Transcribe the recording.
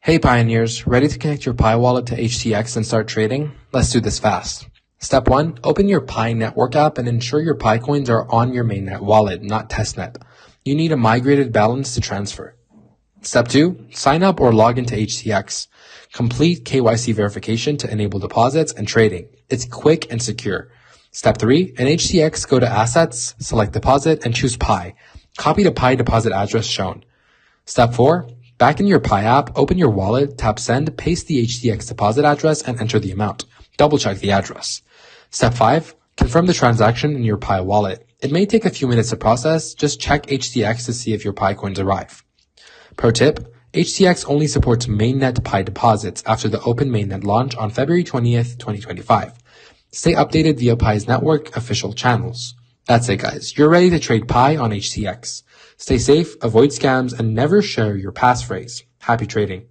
Hey pioneers, ready to connect your Pi wallet to HTX and start trading? Let's do this fast. Step 1, open your Pi network app and ensure your Pi coins are on your mainnet wallet, not testnet. You need a migrated balance to transfer. Step 2, sign up or log into HTX. Complete KYC verification to enable deposits and trading. It's quick and secure. Step 3, in HTX, go to Assets, select Deposit, and choose Pi. Copy the Pi deposit address shown. Step 4, back in your Pi app, open your wallet, tap Send, paste the HTX deposit address, and enter the amount. Double check the address. Step 5, confirm the transaction in your Pi wallet. It may take a few minutes to process. Just check HTX to see if your Pi coins arrive. Pro tip, HTX only supports mainnet Pi deposits after the open mainnet launch on February 20th, 2025. Stay updated via Pi's network official channels. That's it guys, you're ready to trade Pi on HTX. Stay safe, avoid scams, and never share your passphrase. Happy trading.